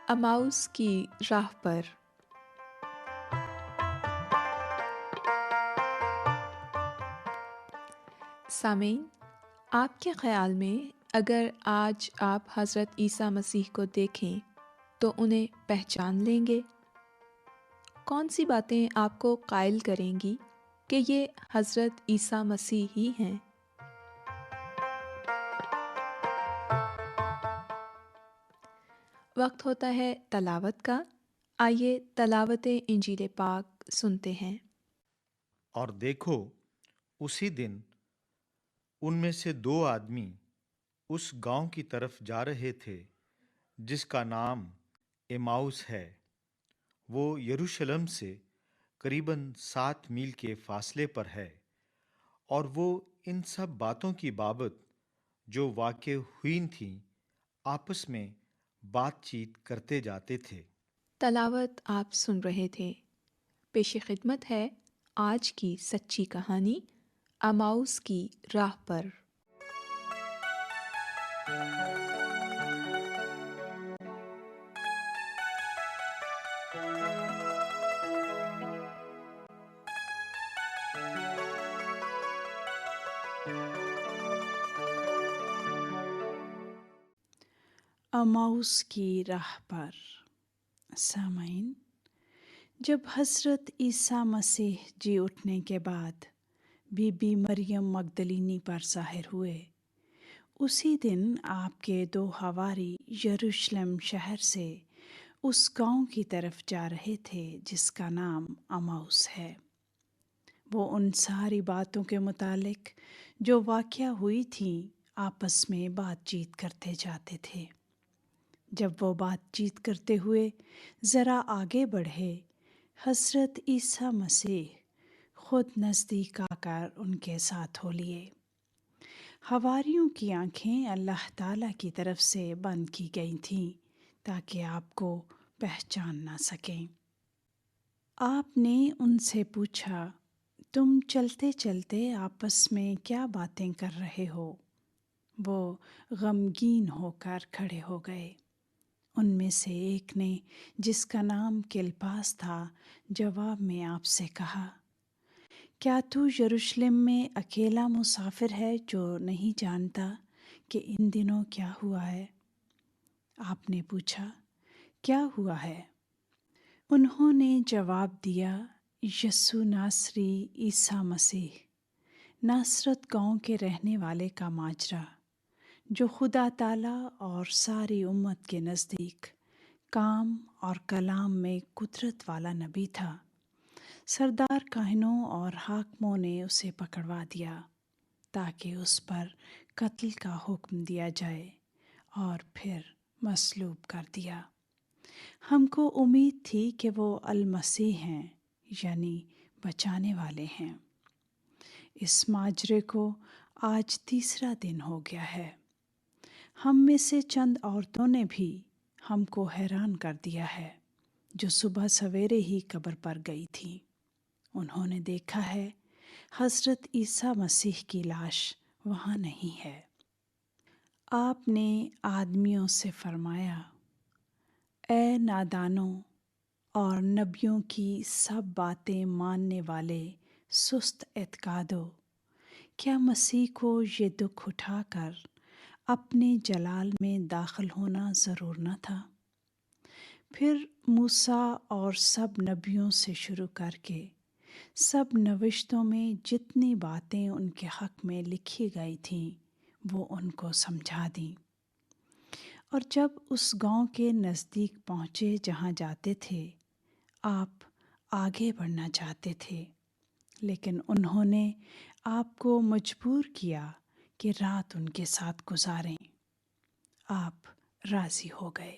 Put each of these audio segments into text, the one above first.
A mouse کی راہ پر۔ سامعین، آپ کے خیال میں اگر آج آپ حضرت عیسیٰ مسیح کو دیکھیں تو انہیں پہچان لیں گے؟ کون سی باتیں آپ کو قائل کریں گی کہ یہ حضرت عیسیٰ مسیح ہی ہیں؟ وقت ہوتا ہے تلاوت کا۔ آئیے تلاوت انجیل پاک سنتے ہیں۔ اور دیکھو، اسی دن ان میں سے 2 آدمی اس گاؤں کی طرف جا رہے تھے جس کا نام ایماؤس ہے۔ وہ یروشلم سے قریباً 7 میل کے فاصلے پر ہے، اور وہ ان سب باتوں کی بابت جو واقع ہوئی تھیں آپس میں بات چیت کرتے جاتے تھے۔ تلاوت آپ سن رہے تھے۔ پیش خدمت ہے آج کی سچی کہانی اماؤس کی راہ پر۔ اماؤس کی راہ پر۔ سامعین، جب حضرت عیسیٰ مسیح جی اٹھنے کے بعد بی بی مریم مگدلینی پر ظاہر ہوئے، اسی دن آپ کے 2 حواری یروشلم شہر سے اس گاؤں کی طرف جا رہے تھے جس کا نام اماؤس ہے۔ وہ ان ساری باتوں کے متعلق جو واقعہ ہوئی تھیں آپس میں بات چیت کرتے جاتے تھے۔ جب وہ بات چیت کرتے ہوئے ذرا آگے بڑھے، حضرت عیسیٰ مسیح خود نزدیک آ کر ان کے ساتھ ہو لیے۔ حواریوں کی آنکھیں اللہ تعالیٰ کی طرف سے بند کی گئی تھیں تاکہ آپ کو پہچان نہ سکیں۔ آپ نے ان سے پوچھا، تم چلتے چلتے آپس میں کیا باتیں کر رہے ہو؟ وہ غمگین ہو کر کھڑے ہو گئے۔ ان میں سے ایک نے، جس کا نام کلپاس تھا، جواب میں آپ سے کہا، کیا تو یروشلم میں اکیلا مسافر ہے جو نہیں جانتا کہ ان دنوں کیا ہوا ہے؟ آپ نے پوچھا، کیا ہوا ہے؟ انہوں نے جواب دیا، یسوع ناصری، عیسیٰ مسیح، ناصرت گاؤں کے رہنے والے کا ماجرا، جو خدا تعالیٰ اور ساری امت کے نزدیک کام اور کلام میں قدرت والا نبی تھا۔ سردار کاہنوں اور حاکموں نے اسے پکڑوا دیا تاکہ اس پر قتل کا حکم دیا جائے اور پھر مصلوب کر دیا۔ ہم کو امید تھی کہ وہ المسیح ہیں، یعنی بچانے والے ہیں۔ اس ماجرے کو آج 3 دن ہو گیا ہے۔ ہم میں سے چند عورتوں نے بھی ہم کو حیران کر دیا ہے، جو صبح سویرے ہی قبر پر گئی تھیں۔ انہوں نے دیکھا ہے حضرت عیسیٰ مسیح کی لاش وہاں نہیں ہے۔ آپ نے آدمیوں سے فرمایا، اے نادانوں اور نبیوں کی سب باتیں ماننے والے سست اعتقادو، کیا مسیح کو یہ دکھ اٹھا کر اپنے جلال میں داخل ہونا ضرور نہ تھا؟ پھر موسیٰ اور سب نبیوں سے شروع کر کے سب نوشتوں میں جتنی باتیں ان کے حق میں لکھی گئی تھیں وہ ان کو سمجھا دیں۔ اور جب اس گاؤں کے نزدیک پہنچے جہاں جاتے تھے، آپ آگے بڑھنا چاہتے تھے، لیکن انہوں نے آپ کو مجبور کیا کہ رات ان کے ساتھ گزاریں۔ آپ راضی ہو گئے۔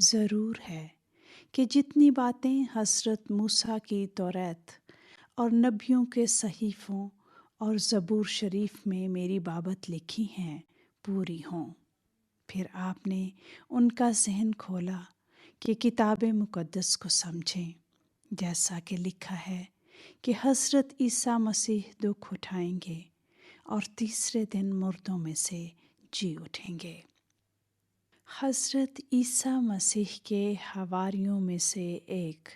ضرور ہے کہ جتنی باتیں حضرت موسیٰ کی تورات اور نبیوں کے صحیفوں اور زبور شریف میں میری بابت لکھی ہیں پوری ہوں۔ پھر آپ نے ان کا ذہن کھولا کہ کتاب مقدس کو سمجھیں، جیسا کہ لکھا ہے کہ حضرت عیسیٰ مسیح دکھ اٹھائیں گے اور تیسرے دن مردوں میں سے جی اٹھیں گے۔ حضرت عیسیٰ مسیح کے حواریوں میں سے ایک،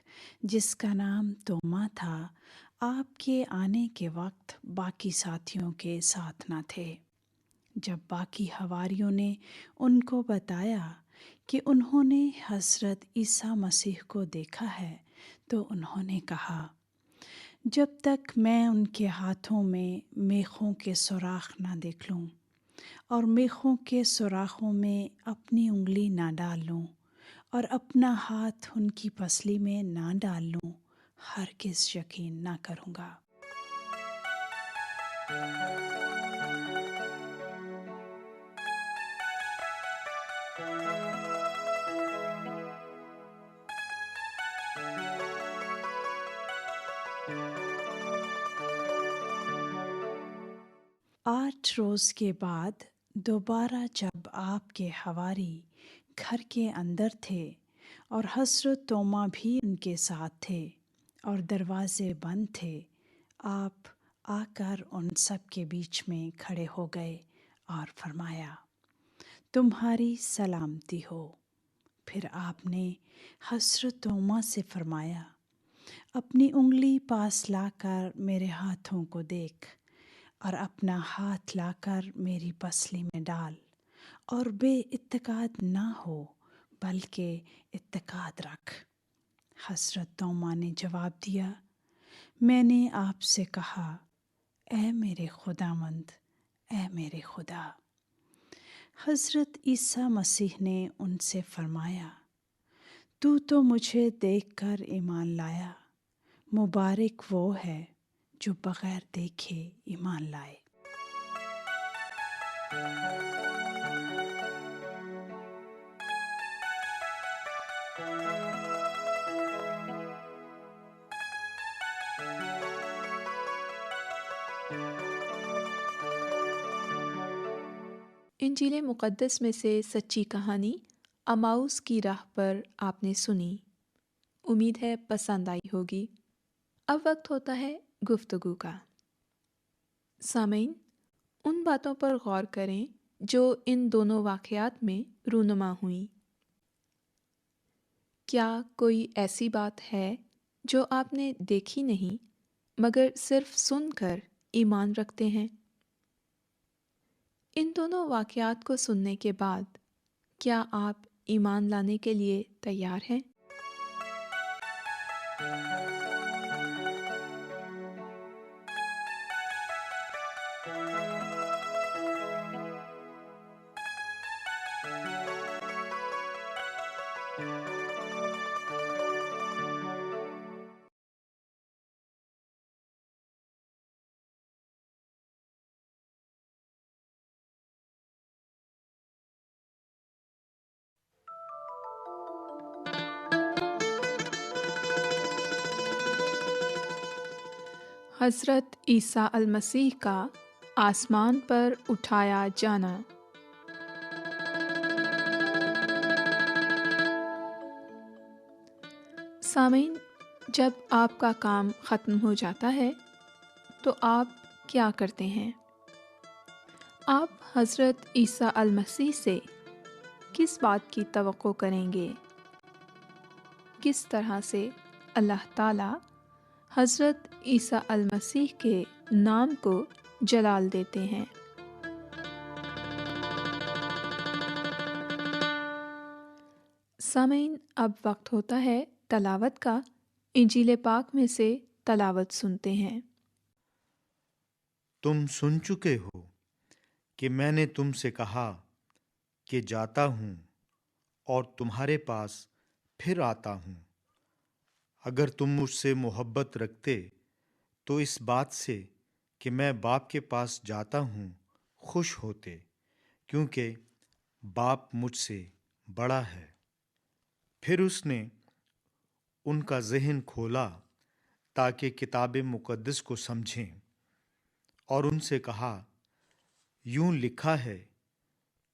جس کا نام توما تھا، آپ کے آنے کے وقت باقی ساتھیوں کے ساتھ نہ تھے۔ جب باقی حواریوں نے ان کو بتایا کہ انہوں نے حضرت عیسیٰ مسیح کو دیکھا ہے، تو انہوں نے کہا، جب تک میں ان کے ہاتھوں میں میخوں کے سوراخ نہ دیکھ لوں اور میخوں کے سوراخوں میں اپنی انگلی نہ ڈال لوں اور اپنا ہاتھ ان کی پسلی میں نہ ڈال لوں، ہرگز یقین نہ کروں گا۔ 8 روز کے بعد دوبارہ جب آپ کے حواری گھر کے اندر تھے اور حضرت توما بھی ان کے ساتھ تھے اور دروازے بند تھے، آپ آ کر ان سب کے بیچ میں کھڑے ہو گئے اور فرمایا، تمہاری سلامتی ہو۔ پھر آپ نے حضرت توما سے فرمایا، اپنی انگلی پاس لا کر میرے ہاتھوں کو دیکھ اور اپنا ہاتھ لا کر میری پسلی میں ڈال، اور بے اعتقاد نہ ہو بلکہ اعتقاد رکھ۔ حضرت توما نے جواب دیا، میں نے آپ سے کہا، اے میرے خداوند، اے میرے خدا۔ حضرت عیسیٰ مسیح نے ان سے فرمایا، تو مجھے دیکھ کر ایمان لایا، مبارک وہ ہے جو بغیر دیکھے ایمان لائے۔ انجیل مقدس میں سے سچی کہانی اماؤس کی راہ پر آپ نے سنی۔ امید ہے پسند آئی ہوگی۔ اب وقت ہوتا ہے گفتگو کا۔ سامعین، ان باتوں پر غور کریں جو ان دونوں واقعات میں رونما ہوئیں۔ کیا کوئی ایسی بات ہے جو آپ نے دیکھی نہیں مگر صرف سن کر ایمان رکھتے ہیں؟ ان دونوں واقعات کو سننے کے بعد کیا آپ ایمان لانے کے لیے تیار ہیں؟ حضرت عیسیٰ المسیح کا آسمان پر اٹھایا جانا۔ سامعین، جب آپ کا کام ختم ہو جاتا ہے تو آپ کیا کرتے ہیں؟ آپ حضرت عیسیٰ المسیح سے کس بات کی توقع کریں گے؟ کس طرح سے اللہ تعالیٰ حضرت عیسیٰ المسیح کے نام کو جلال دیتے ہیں؟ سامعین، اب وقت ہوتا ہے تلاوت کا۔ انجیل پاک میں سے تلاوت سنتے ہیں۔ تم سن چکے ہو کہ میں نے تم سے کہا کہ جاتا ہوں اور تمہارے پاس پھر آتا ہوں۔ اگر تم مجھ سے محبت رکھتے تو اس بات سے کہ میں باپ کے پاس جاتا ہوں خوش ہوتے، کیونکہ باپ مجھ سے بڑا ہے۔ پھر اس نے ان کا ذہن کھولا تاکہ کتاب مقدس کو سمجھیں، اور ان سے کہا، یوں لکھا ہے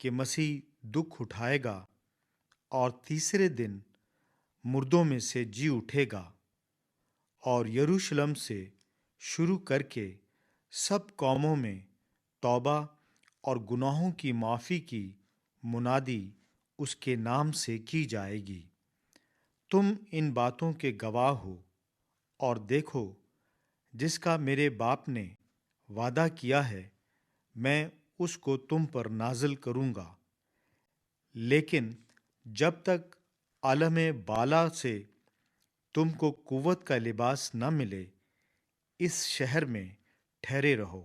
کہ مسیح دکھ اٹھائے گا اور تیسرے دن مردوں میں سے جی اٹھے گا، اور یروشلم سے شروع کر کے سب قوموں میں توبہ اور گناہوں کی معافی کی منادی اس کے نام سے کی جائے گی۔ تم ان باتوں کے گواہ ہو، اور دیکھو، جس کا میرے باپ نے وعدہ کیا ہے میں اس کو تم پر نازل کروں گا، لیکن جب تک عالم بالا سے تم کو قوت کا لباس نہ ملے اس شہر میں ٹھہرے رہو۔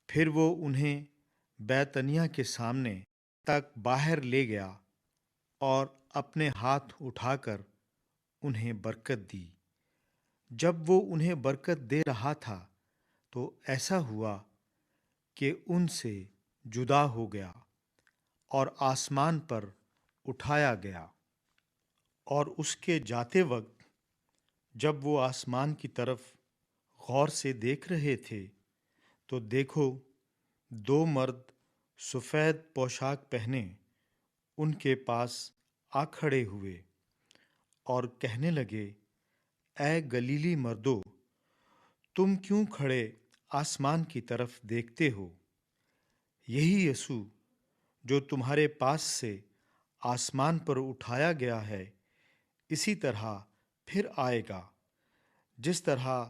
پھر وہ انہیں بیتنیہ کے سامنے تک باہر لے گیا اور اپنے ہاتھ اٹھا کر انہیں برکت دی۔ جب وہ انہیں برکت دے رہا تھا تو ایسا ہوا کہ ان سے جدا ہو گیا اور آسمان پر اٹھایا گیا۔ اور اس کے جاتے وقت جب وہ آسمان کی طرف غور سے دیکھ رہے تھے تو دیکھو، دو مرد سفید پوشاک پہنے ان کے پاس آ کھڑے ہوئے اور کہنے لگے، اے گلیلی مردو، تم کیوں کھڑے آسمان کی طرف دیکھتے ہو؟ یہی یسوع جو تمہارے پاس سے آسمان پر اٹھایا گیا ہے، اسی طرح پھر آئے گا، جس طرح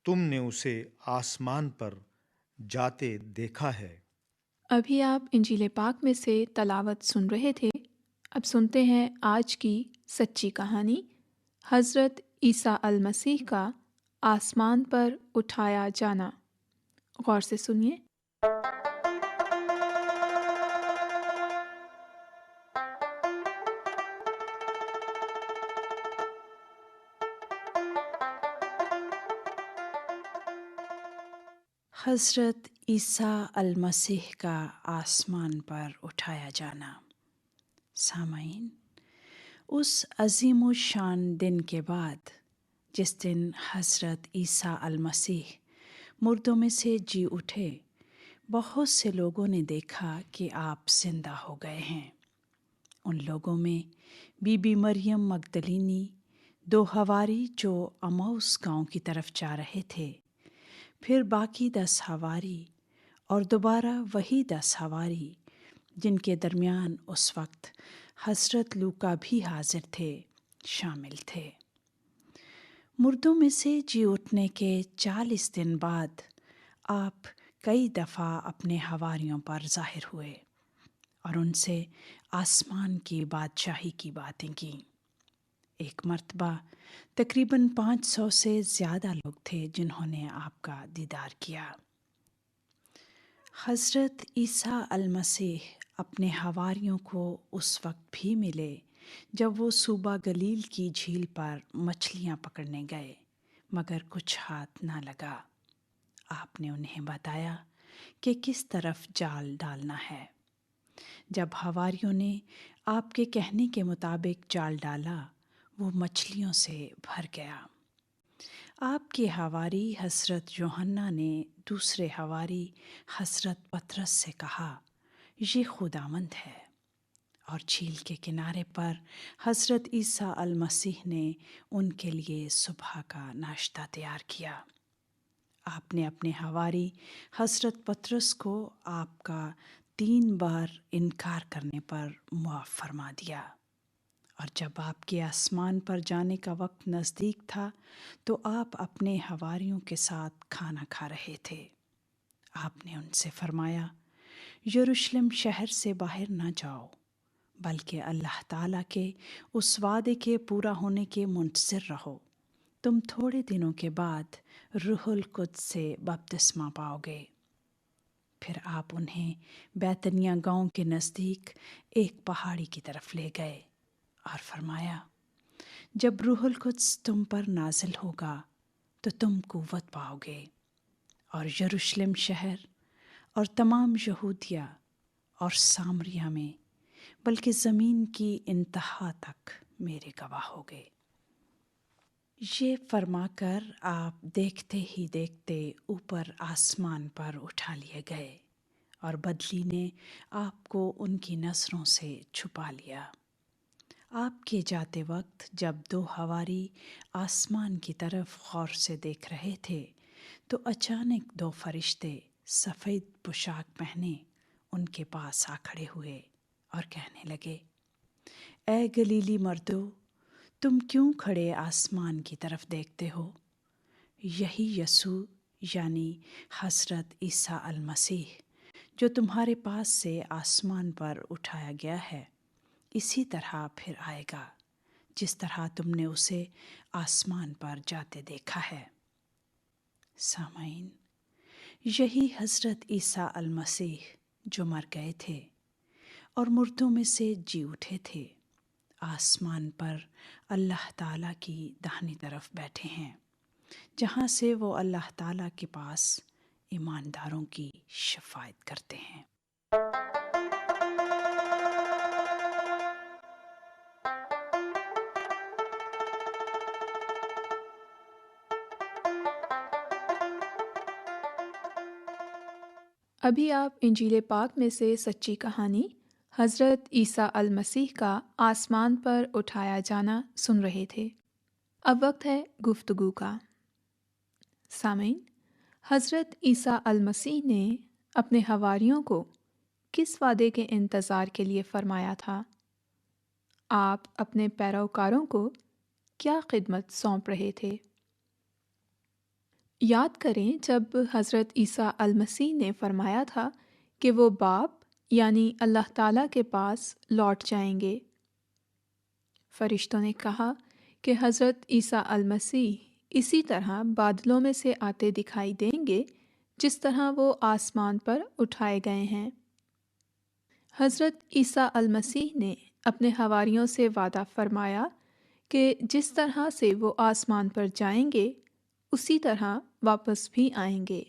تم نے اسے آسمان پر جاتے دیکھا ہے۔ ابھی آپ انجیل پاک میں سے تلاوت سن رہے تھے۔ اب سنتے ہیں آج کی سچی کہانی، حضرت عیسیٰ المسیح کا آسمان پر اٹھایا جانا۔ غور سے سنیے۔ حضرت عیسیٰ المسیح کا آسمان پر اٹھایا جانا۔ سامعین، اس عظیم الشان دن کے بعد جس دن حضرت عیسیٰ المسیح مردوں میں سے جی اٹھے، بہت سے لوگوں نے دیکھا کہ آپ زندہ ہو گئے ہیں۔ ان لوگوں میں بی بی مریم مگدلینی، 2 حواری جو اماؤس گاؤں کی طرف جا رہے تھے، پھر باقی 10 حواری، اور دوبارہ وہی 10 حواری جن کے درمیان اس وقت حضرت لوقا بھی حاضر تھے، شامل تھے۔ مردوں میں سے جی اٹھنے کے 40 دن بعد آپ کئی دفعہ اپنے حواریوں پر ظاہر ہوئے اور ان سے آسمان کی بادشاہی کی باتیں کیں۔ ایک مرتبہ تقریباً 500 سے زیادہ لوگ تھے جنہوں نے آپ کا دیدار کیا۔ حضرت عیسیٰ المسیح اپنے حواریوں کو اس وقت بھی ملے جب وہ صوبہ گلیل کی جھیل پر مچھلیاں پکڑنے گئے، مگر کچھ ہاتھ نہ لگا۔ آپ نے انہیں بتایا کہ کس طرف جال ڈالنا ہے۔ جب حواریوں نے آپ کے کہنے کے مطابق جال ڈالا، وہ مچھلیوں سے بھر گیا۔ آپ کے حواری حضرت یوحنا نے دوسرے حواری حضرت پطرس سے کہا، یہ خداوند ہے۔ اور جھیل کے کنارے پر حضرت عیسیٰ المسیح نے ان کے لیے صبح کا ناشتہ تیار کیا۔ آپ نے اپنے حواری حضرت پطرس کو آپ کا 3 بار انکار کرنے پر معاف فرما دیا۔ اور جب آپ کے آسمان پر جانے کا وقت نزدیک تھا تو آپ اپنے حواریوں کے ساتھ کھانا کھا رہے تھے۔ آپ نے ان سے فرمایا، یروشلم شہر سے باہر نہ جاؤ، بلکہ اللہ تعالیٰ کے اس وعدے کے پورا ہونے کے منتظر رہو۔ تم تھوڑے دنوں کے بعد روح القدس سے بپتسمہ پاؤ گے۔ پھر آپ انہیں بیتنیہ گاؤں کے نزدیک ایک پہاڑی کی طرف لے گئے اور فرمایا، جب روح القدس تم پر نازل ہوگا تو تم قوت پاؤ گے، اور یروشلم شہر اور تمام یہودیہ اور سامریہ میں، بلکہ زمین کی انتہا تک میرے گواہ ہوگے۔ یہ فرما کر آپ دیکھتے ہی دیکھتے اوپر آسمان پر اٹھا لیے گئے، اور بدلی نے آپ کو ان کی نظروں سے چھپا لیا۔ آپ کے جاتے وقت جب دو حواری آسمان کی طرف غور سے دیکھ رہے تھے تو اچانک دو فرشتے سفید پوشاک پہنے ان کے پاس آ کھڑے ہوئے اور کہنے لگے، اے گلیلی مردو، تم کیوں کھڑے آسمان کی طرف دیکھتے ہو؟ یہی یسوع یعنی حضرت عیسیٰ المسیح جو تمہارے پاس سے آسمان پر اٹھایا گیا ہے، اسی طرح پھر آئے گا جس طرح تم نے اسے آسمان پر جاتے دیکھا ہے۔ سامعین، یہی حضرت عیسیٰ المسیح جو مر گئے تھے اور مردوں میں سے جی اٹھے تھے، آسمان پر اللہ تعالیٰ کی داہنی طرف بیٹھے ہیں، جہاں سے وہ اللہ تعالیٰ کے پاس ایمانداروں کی شفاعت کرتے ہیں۔ ابھی آپ انجیل پاک میں سے سچی کہانی حضرت عیسیٰ المسیح کا آسمان پر اٹھایا جانا سن رہے تھے۔ اب وقت ہے گفتگو کا۔ سامعین، حضرت عیسیٰ المسیح نے اپنے حواریوں کو کس وعدے کے انتظار کے لیے فرمایا تھا؟ آپ اپنے پیروکاروں کو کیا خدمت سونپ رہے تھے؟ یاد کریں جب حضرت عیسیٰ المسیح نے فرمایا تھا کہ وہ باپ یعنی اللہ تعالیٰ کے پاس لوٹ جائیں گے۔ فرشتوں نے کہا کہ حضرت عیسیٰ المسیح اسی طرح بادلوں میں سے آتے دکھائی دیں گے جس طرح وہ آسمان پر اٹھائے گئے ہیں۔ حضرت عیسیٰ المسیح نے اپنے حواریوں سے وعدہ فرمایا کہ جس طرح سے وہ آسمان پر جائیں گے اسی طرح واپس بھی آئیں گے۔